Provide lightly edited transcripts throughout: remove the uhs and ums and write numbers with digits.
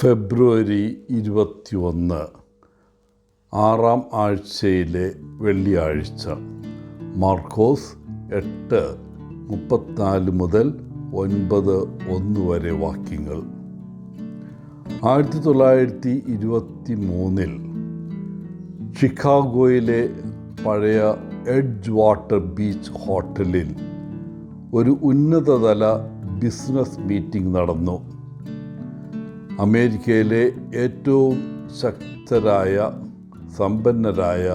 ഫെബ്രുവരി 21 ആറാം ആഴ്ചയിലെ വെള്ളിയാഴ്ച. മാർക്കോസ് 8:34 മുതൽ 9:1 വരെ വാക്യങ്ങൾ. 1923 ഷിക്കാഗോയിലെ പഴയ എഡ്ജ് വാട്ടർ ബീച്ച് ഹോട്ടലിൽ ഒരു ഉന്നതതല ബിസിനസ് മീറ്റിംഗ് നടന്നു. അമേരിക്കയിലെ ഏറ്റവും ശക്തരായ സമ്പന്നരായ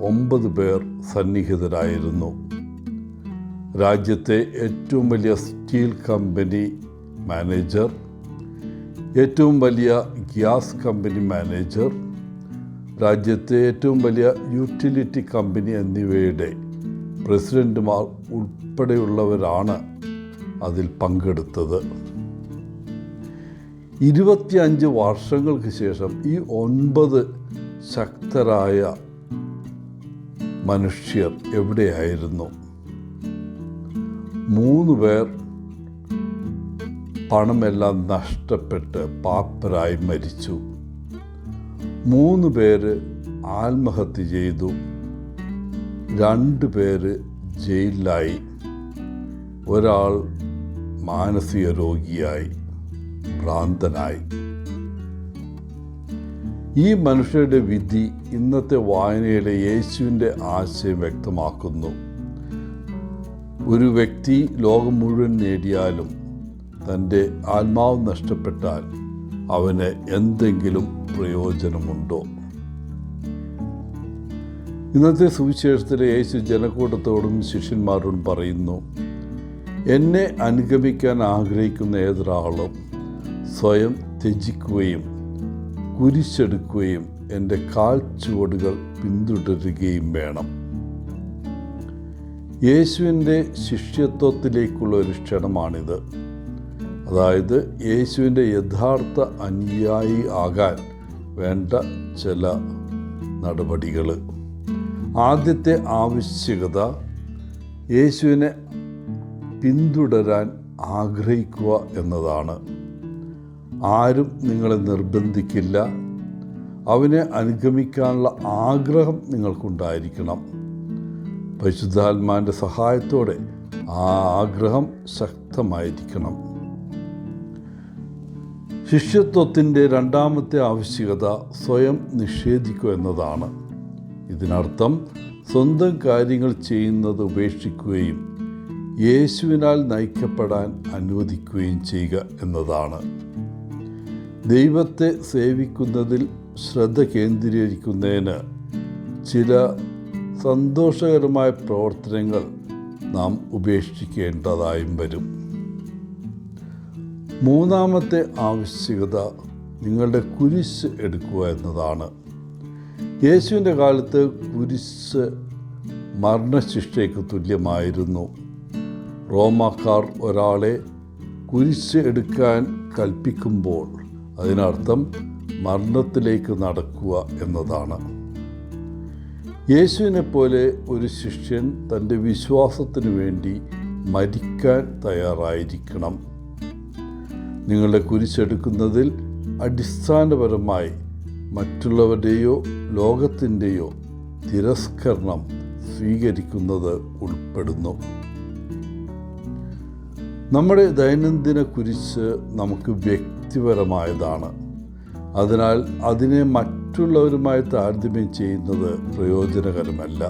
9 പേർ സന്നിഹിതരായിരുന്നു. രാജ്യത്തെ ഏറ്റവും വലിയ സ്റ്റീൽ കമ്പനി മാനേജർ, ഏറ്റവും വലിയ ഗ്യാസ് കമ്പനി മാനേജർ, രാജ്യത്തെ ഏറ്റവും വലിയ യൂട്ടിലിറ്റി കമ്പനി എന്നിവയുടെ പ്രസിഡന്റുമാർ ഉൾപ്പെടെയുള്ളവരാണ് അതിൽ പങ്കെടുത്തത്. 25 വർഷങ്ങൾക്ക് ശേഷം ഈ 9 ശക്തരായ മനുഷ്യർ എവിടെയായിരുന്നു? 3 പേർ പണമെല്ലാം നഷ്ടപ്പെട്ട് പാപ്പരായി മരിച്ചു. 3 പേര് ആത്മഹത്യ ചെയ്തു. 2 പേര് ജയിലിലായി. ഒരാൾ മാനസിക രോഗിയായി, ഭ്രാന്തനായി. ഈ മനുഷ്യരുടെ വിധി ഇന്നത്തെ വായനയിലെ യേശുവിൻ്റെ ആശയം വ്യക്തമാക്കുന്നു. ഒരു വ്യക്തി ലോകം മുഴുവൻ നേടിയാലും തൻ്റെ ആത്മാവ് നഷ്ടപ്പെട്ടാൽ അവന് എന്തെങ്കിലും പ്രയോജനമുണ്ടോ? ഇന്നത്തെ സുവിശേഷത്തിലെ യേശു ജനക്കൂട്ടത്തോടും ശിഷ്യന്മാരോടും പറയുന്നു, എന്നെ അനുഗമിക്കാൻ ആഗ്രഹിക്കുന്ന ഏതൊരാളും സ്വയം ത്യജിക്കുകയും കുരിശെടുക്കുകയും എൻ്റെ കാൽച്ചുവടുകൾ പിന്തുടരുകയും വേണം. യേശുവിൻ്റെ ശിഷ്യത്വത്തിലേക്കുള്ള ഒരു ക്ഷണമാണിത്. അതായത് യേശുവിൻ്റെ യഥാർത്ഥ അനുയായി ആകാൻ വേണ്ട ചില നടപടികൾ. ആദ്യത്തെ ആവശ്യകത യേശുവിനെ പിന്തുടരാൻ ആഗ്രഹിക്കുക എന്നതാണ്. ആരും നിങ്ങളെ നിർബന്ധിക്കില്ല. അവനെ അനുഗമിക്കാനുള്ള ആഗ്രഹം നിങ്ങൾക്കുണ്ടായിരിക്കണം. പരിശുദ്ധാത്മാവിൻ്റെ സഹായത്തോടെ ആ ആഗ്രഹം ശക്തമായിരിക്കണം. ശിഷ്യത്വത്തിൻ്റെ രണ്ടാമത്തെ ആവശ്യകത സ്വയം നിഷേധിക്കുക എന്നതാണ്. ഇതിനർത്ഥം സ്വന്തം കാര്യങ്ങൾ ചെയ്യുന്നത് ഉപേക്ഷിക്കുകയും യേശുവിനാൽ നയിക്കപ്പെടാൻ അനുവദിക്കുകയും ചെയ്യുക എന്നതാണ്. ദൈവത്തെ സേവിക്കുന്നതിൽ ശ്രദ്ധ കേന്ദ്രീകരിക്കുന്നതിന് ചില സന്തോഷകരമായ പ്രവർത്തനങ്ങൾ നാം ഉപേക്ഷിക്കേണ്ടതായും വരും. മൂന്നാമത്തെ ആവശ്യകത നിങ്ങളുടെ കുരിശ് എടുക്കുക എന്നതാണ്. യേശുവിൻ്റെ കാലത്ത് കുരിശ് മരണശിക്ഷയ്ക്ക് തുല്യമായിരുന്നു. റോമാക്കാർ ഒരാളെ കുരിശ് എടുക്കാൻ കൽപ്പിക്കുമ്പോൾ അതിനർത്ഥം മരണത്തിലേക്ക് നടക്കുക എന്നതാണ്. യേശുവിനെ പോലെ ഒരു ശിഷ്യൻ തൻ്റെ വിശ്വാസത്തിനു വേണ്ടി മരിക്കാൻ തയ്യാറായിരിക്കണം. നിങ്ങളുടെ കുരിശെടുക്കുന്നതിൽ അടിസ്ഥാനപരമായി മറ്റുള്ളവരുടെയോ ലോകത്തിൻ്റെയോ തിരസ്കരണം സ്വീകരിക്കുന്നത് ഉൾപ്പെടുന്നു. നമ്മുടെ ദൈനംദിന കുരിശ് നമുക്ക് വ്യക്തിപരമായതാണ്. അതിനാൽ അതിനെ മറ്റുള്ളവരുമായി താരതമ്യം ചെയ്യുന്നത് പ്രയോജനകരമല്ല.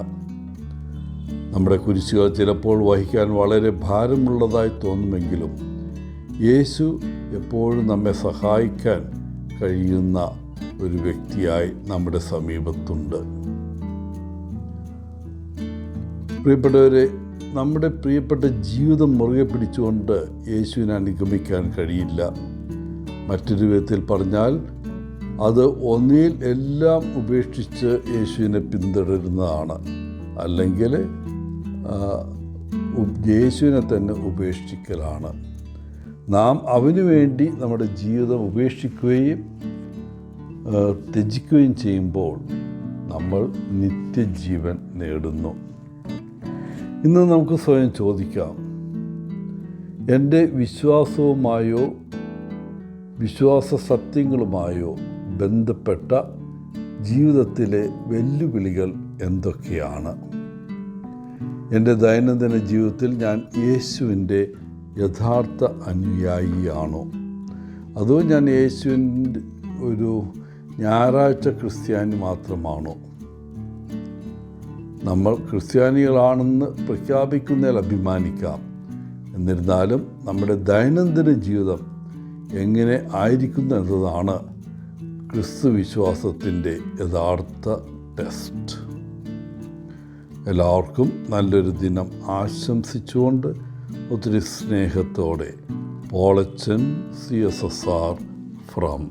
നമ്മുടെ കുരിശുകൾ ചിലപ്പോൾ വഹിക്കാൻ വളരെ ഭാരമുള്ളതായി തോന്നുമെങ്കിലും യേശു എപ്പോഴും നമ്മെ സഹായിക്കാൻ കഴിയുന്ന ഒരു വ്യക്തിയായി നമ്മുടെ സമീപത്തുണ്ട്. പ്രിയപ്പെട്ടവരെ, നമ്മുടെ പ്രിയപ്പെട്ട ജീവിതം മുറുകെ പിടിച്ചുകൊണ്ട് യേശുവിനെ അനുഗമിക്കാൻ കഴിയില്ല. മറ്റൊരു വിധത്തിൽ പറഞ്ഞാൽ അത് ഒന്നിൽ എല്ലാം ഉപേക്ഷിച്ച് യേശുവിനെ പിന്തുടരുന്നതാണ്, അല്ലെങ്കിൽ യേശുവിനെ തന്നെ ഉപേക്ഷിക്കലാണ്. നാം അവന് വേണ്ടി നമ്മുടെ ജീവിതം ഉപേക്ഷിക്കുകയും ത്യജിക്കുകയും ചെയ്യുമ്പോൾ നമ്മൾ നിത്യജീവൻ നേടുന്നു. ഇന്ന് നമുക്ക് സ്വയം ചോദിക്കാം, എൻ്റെ വിശ്വാസവുമായോ വിശ്വാസ സത്യങ്ങളുമായോ ബന്ധപ്പെട്ട ജീവിതത്തിലെ വെല്ലുവിളികൾ എന്തൊക്കെയാണ്? എൻ്റെ ദൈനംദിന ജീവിതത്തിൽ ഞാൻ യേശുവിൻ്റെ യഥാർത്ഥ അനുയായിയാണോ? അതോ ഞാൻ യേശുവിൻ്റെ ഒരു ഞായറാഴ്ച ക്രിസ്ത്യാനി മാത്രമാണോ? നമ്മൾ ക്രിസ്ത്യാനികളാണെന്ന് പ്രഖ്യാപിക്കുന്നതിൽ അഭിമാനിക്കാം. എന്നിരുന്നാലും നമ്മുടെ ദൈനംദിന ജീവിതം എങ്ങനെ ആയിരിക്കുന്നു എന്നതാണ് ക്രിസ്തു വിശ്വാസത്തിൻ്റെ യഥാർത്ഥ ടെസ്റ്റ്. എല്ലാവർക്കും നല്ലൊരു ദിനം ആശംസിച്ചുകൊണ്ട് ഒത്തിരി സ്നേഹത്തോടെ പോളച്ചൻ CSSR ഫ്രം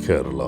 കേരള.